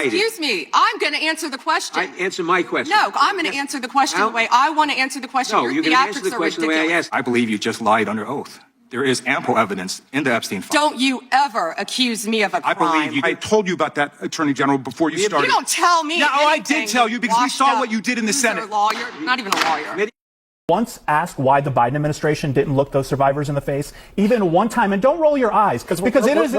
hide it. Excuse me. I'm going to answer the question. Answer my question. No, I'm going to answer the question the way I want to answer the question. No, Your you're going to answer the theatrics are question the way I ridiculous. asked. I believe you just lied under oath. There is ample evidence in the Epstein files. Don't you ever accuse me of a crime. I believe you. I told you about that, Attorney General, before you started. You don't tell me. Yeah, I did tell you because we saw what you did in the Senate. Lawyer, not even a lawyer. Once asked why the Biden administration didn't look those survivors in the face, even one time, and don't roll your eyes, because we don't just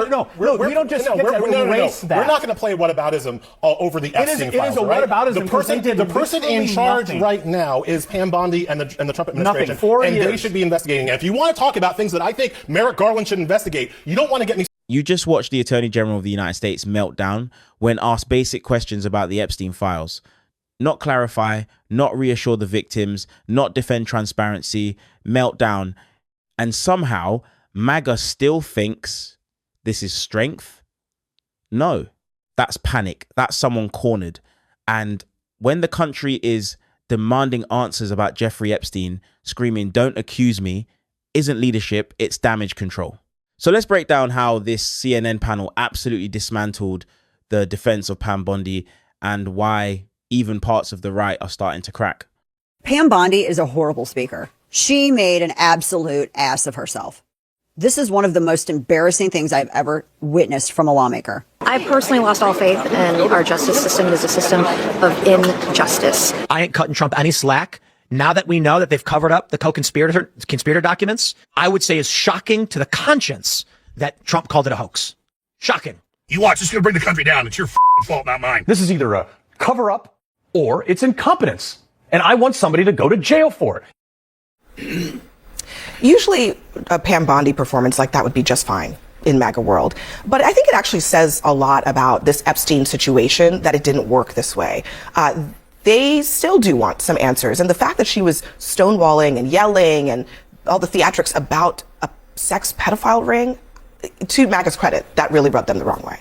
erase that. We're not going to play whataboutism over the Epstein files. It is a whataboutism. The person in charge right now is Pam Bondi and the Trump administration. Nothing. 4 and years. They should be investigating. And if you want to talk about things that I think Merrick Garland should investigate, you don't want to get me. You just watched the Attorney General of the United States meltdown when asked basic questions about the Epstein files. Not clarify, not reassure the victims, not defend transparency, meltdown. And somehow MAGA still thinks this is strength. No, that's panic. That's someone cornered. And when the country is demanding answers about Jeffrey Epstein, screaming, "Don't accuse me," isn't leadership, it's damage control. So let's break down how this CNN panel absolutely dismantled the defense of Pam Bondi and why even parts of the right are starting to crack. Pam Bondi is a horrible speaker. She made an absolute ass of herself. This is one of the most embarrassing things I've ever witnessed from a lawmaker. I personally lost all faith in our justice system. It is a system of injustice. I ain't cutting Trump any slack. Now that we know that they've covered up the co-conspirator documents, I would say is shocking to the conscience that Trump called it a hoax. Shocking. You watch, it's going to bring the country down. It's your fault, not mine. This is either a cover-up or it's incompetence. And I want somebody to go to jail for it. Usually a Pam Bondi performance like that would be just fine in MAGA world. But I think it actually says a lot about this Epstein situation that it didn't work this way. They still do want some answers. And the fact that she was stonewalling and yelling and all the theatrics about a sex pedophile ring, to MAGA's credit, that really rubbed them the wrong way.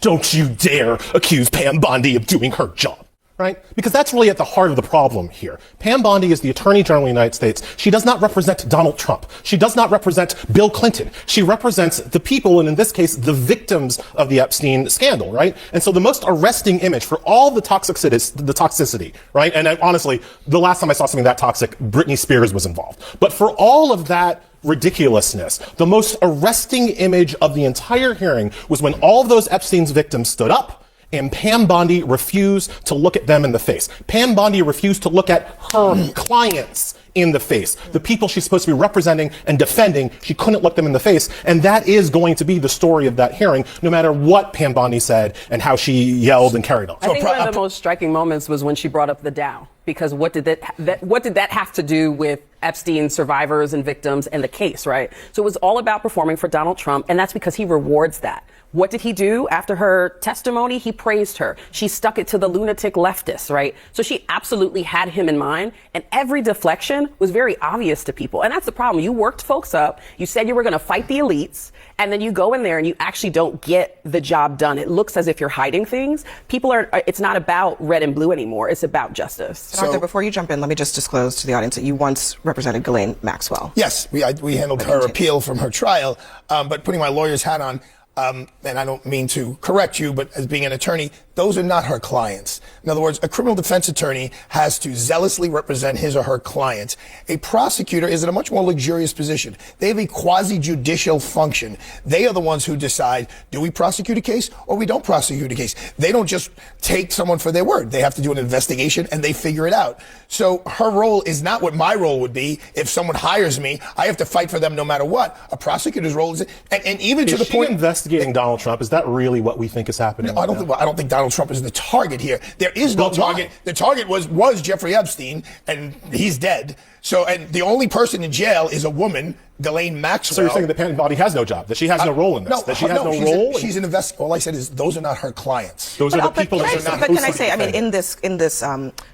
Don't you dare accuse Pam Bondi of doing her job. Right? Because that's really at the heart of the problem here. Pam Bondi is the Attorney General of the United States. She does not represent Donald Trump. She does not represent Bill Clinton. She represents the people, and in this case, the victims of the Epstein scandal, right? And so the most arresting image for all the toxicity, right? And honestly, the last time I saw something that toxic, Britney Spears was involved. But for all of that ridiculousness, the most arresting image of the entire hearing was when all of those Epstein's victims stood up and Pam Bondi refused to look at them in the face. Pam Bondi refused to look at her clients in the face. The people she's supposed to be representing and defending, she couldn't look them in the face. And that is going to be the story of that hearing, no matter what Pam Bondi said and how she yelled and carried on. I think one of the most striking moments was when she brought up the Dow. Because what did that have to do with Epstein survivors and victims and the case, right? So it was all about performing for Donald Trump, and that's because he rewards that. What did he do after her testimony? He praised her. She stuck it to the lunatic leftists, right? So she absolutely had him in mind, and every deflection was very obvious to people. And that's the problem. You worked folks up. You said you were going to fight the elites, and then you go in there and you actually don't get the job done. It looks as if you're hiding things. It's not about red and blue anymore. It's about justice. So, Arthur, before you jump in, let me just disclose to the audience that you once represented Ghislaine Maxwell. Yes, we handled her appeal from her trial, but putting my lawyer's hat on, and I don't mean to correct you, but as being an attorney, those are not her clients. In other words, a criminal defense attorney has to zealously represent his or her client. A prosecutor is in a much more luxurious position. They have a quasi-judicial function. They are the ones who decide, do we prosecute a case or we don't prosecute a case? They don't just take someone for their word. They have to do an investigation and they figure it out. So her role is not what my role would be. If someone hires me, I have to fight for them no matter what. A prosecutor's role is, and even to the point investigating Donald Trump, is that really what we think is happening? No, I don't think Donald Trump is the target here. There is no target. The target was Jeffrey Epstein, and he's dead. So, and the only person in jail is a woman, Ghislaine Maxwell. So you're saying that Pam Bondi has no job, that she has no role in this, no, that she has no role? She's an investigator. All I said is those are not her clients. Those are the people that are not. But can I say, I mean, in this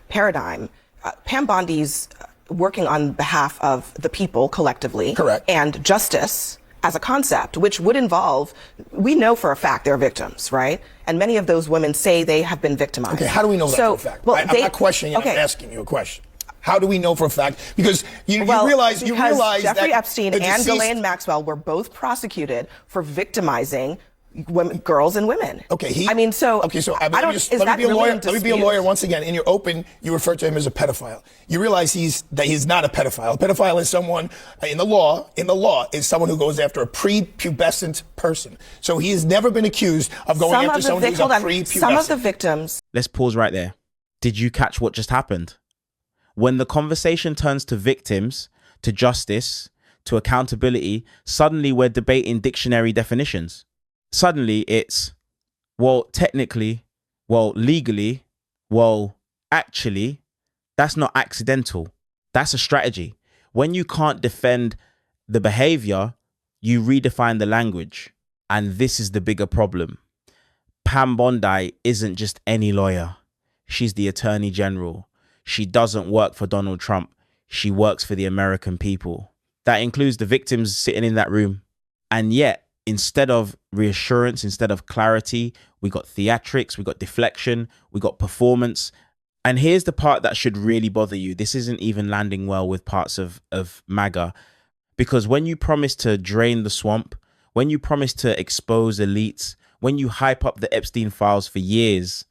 paradigm, Pam Bondi's working on behalf of the people collectively. Correct. And justice as a concept, which would involve, we know for a fact they're victims, right? And many of those women say they have been victimized. Okay, how do we know that for a fact? Well, I'm not questioning you, I'm asking you a question. How do we know for a fact? Because you realize Jeffrey that Epstein and Ghislaine Maxwell were both prosecuted for victimizing women, girls and women. Okay, I mean, so okay, so I don't. Is let that me be a really lawyer. in Let me be a dispute? lawyer once again. In your open, you refer to him as a pedophile. You realize he's not a pedophile. A pedophile is someone in the law is someone who goes after a prepubescent person. So he has never been accused of going after someone who's a prepubescent. Some of the victims. Let's pause right there. Did you catch what just happened? When the conversation turns to victims, to justice, to accountability, suddenly we're debating dictionary definitions. Suddenly it's, well, technically, well, legally, well, actually, that's not accidental. That's a strategy. When you can't defend the behavior, you redefine the language. And this is the bigger problem. Pam Bondi isn't just any lawyer. She's the Attorney General. She doesn't work for Donald Trump. She works for the American people. That includes the victims sitting in that room. And yet, instead of reassurance, instead of clarity, we got theatrics, we got deflection, we got performance. And here's the part that should really bother you. This isn't even landing well with parts of MAGA. Because when you promise to drain the swamp, when you promise to expose elites, when you hype up the Epstein files for years,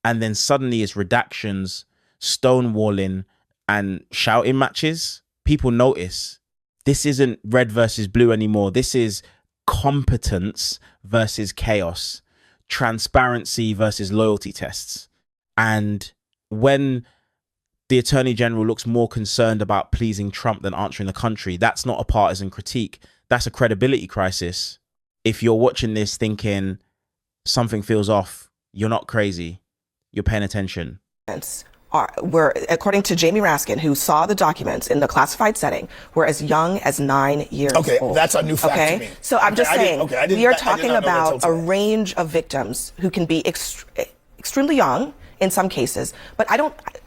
and then suddenly it's redactions, stonewalling, and shouting matches, people notice. This isn't red versus blue anymore. This is competence versus chaos, transparency versus loyalty tests. And when the Attorney General looks more concerned about pleasing Trump than answering the country, that's not a partisan critique. That's a credibility crisis. If you're watching this thinking something feels off, you're not crazy. You're paying attention. Were, according to Jamie Raskin, who saw the documents in the classified setting, were as young as 9 years old. Okay, that's a new fact to me. So I'm just saying, we are talking about a range of victims who can be extremely young in some cases. But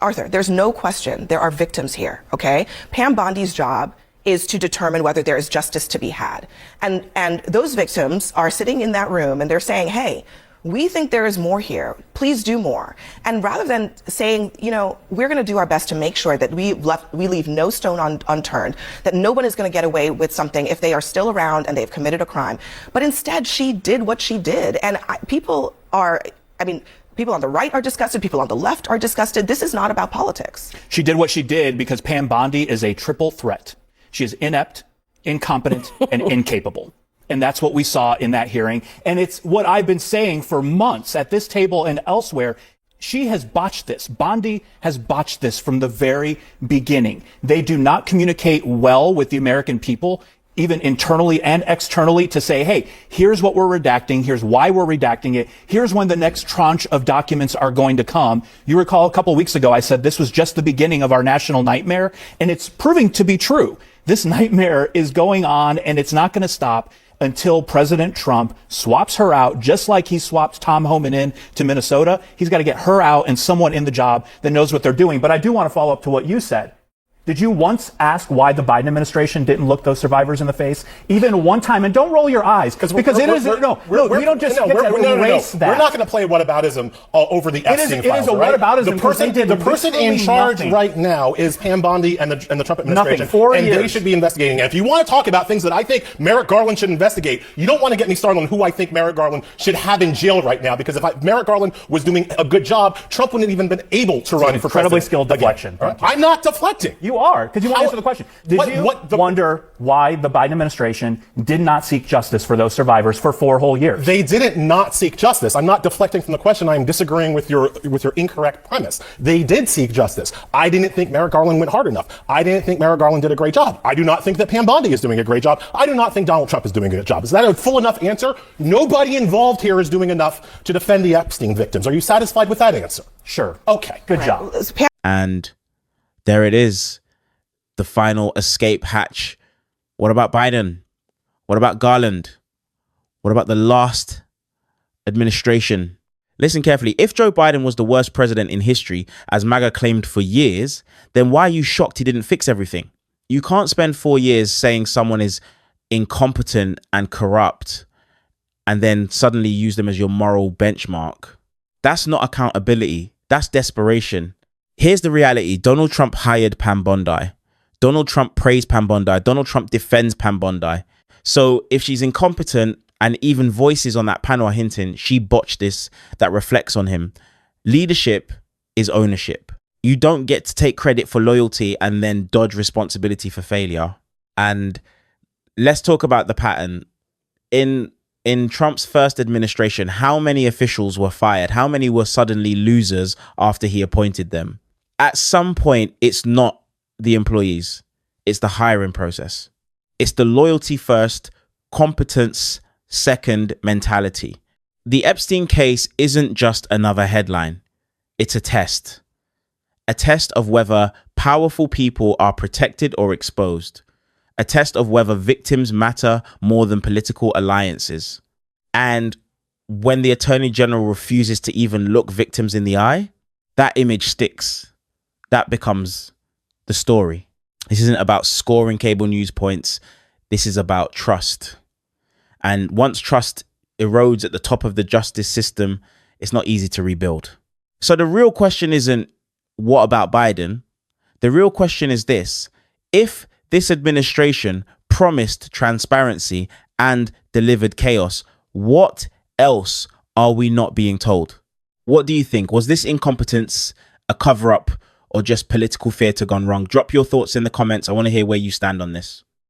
Arthur, there's no question there are victims here, okay? Pam Bondi's job is to determine whether there is justice to be had. And those victims are sitting in that room and they're saying, hey, we think there is more here. Please do more. And rather than saying, you know, we're going to do our best to make sure that we leave no stone unturned, that no one is going to get away with something if they are still around and they've committed a crime. But instead, she did what she did. And people on the right are disgusted. People on the left are disgusted. This is not about politics. She did what she did because Pam Bondi is a triple threat. She is inept, incompetent, and incapable. And that's what we saw in that hearing. And it's what I've been saying for months at this table and elsewhere. She has botched this. Bondi has botched this from the very beginning. They do not communicate well with the American people, even internally and externally, to say, hey, here's what we're redacting. Here's why we're redacting it. Here's when the next tranche of documents are going to come. You recall a couple weeks ago, I said this was just the beginning of our national nightmare. And it's proving to be true. This nightmare is going on and it's not going to stop until President Trump swaps her out, just like he swapped Tom Homan in to Minnesota. He's got to get her out and someone in the job that knows what they're doing. But I do want to follow up to what you said. Did you once ask why the Biden administration didn't look those survivors in the face, even one time? And don't roll your eyes, because we don't just erase that. We're not going to play whataboutism over the Epstein files. It is a whataboutism. The person in charge right now is Pam Bondi and the Trump administration. 4 and years. They should be investigating it. If you want to talk about things that I think Merrick Garland should investigate, you don't want to get me started on who I think Merrick Garland should have in jail right now. Because if Merrick Garland was doing a good job, Trump wouldn't have even been able to run for incredibly president. skilled deflection. Right? I'm not deflecting. You are, because you want to answer the question. Did you wonder why the Biden administration did not seek justice for those survivors for 4 whole years? They didn't not seek justice. I'm not deflecting from the question. I'm disagreeing with your incorrect premise. They did seek justice. I didn't think Merrick Garland went hard enough. I didn't think Merrick Garland did a great job. I do not think that Pam Bondi is doing a great job. I do not think Donald Trump is doing a good job. Is that a full enough answer? Nobody involved here is doing enough to defend the Epstein victims. Are you satisfied with that answer? Sure. Okay. Good job. And there it is. The final escape hatch. What about Biden? What about Garland? What about the last administration? Listen carefully. If Joe Biden was the worst president in history, as MAGA claimed for years, then why are you shocked he didn't fix everything? You can't spend 4 years saying someone is incompetent and corrupt and then suddenly use them as your moral benchmark. That's not accountability. That's desperation. Here's the reality. Donald Trump hired Pam Bondi. Donald Trump praised Pam Bondi. Donald Trump defends Pam Bondi. So if she's incompetent And even voices on that panel are hinting she botched this, that reflects on him. Leadership is ownership. You don't get to take credit for loyalty and then dodge responsibility for failure. And let's talk about the pattern. In Trump's first administration, how many officials were fired? How many were suddenly losers after he appointed them? At some point, it's not the employees. It's the hiring process. It's the loyalty first, competence second mentality. The Epstein case isn't just another headline. It's a test. A test of whether powerful people are protected or exposed. A test of whether victims matter more than political alliances. And when the Attorney General refuses to even look victims in the eye, that image sticks. That becomes the story. This isn't about scoring cable news points. This is about trust. And once trust erodes at the top of the justice system, it's not easy to rebuild. So the real question isn't, what about Biden? The real question is this: if this administration promised transparency and delivered chaos, what else are we not being told? What do you think? Was this incompetence a cover-up or just political theatre gone wrong? Drop your thoughts in the comments. I want to hear where you stand on this.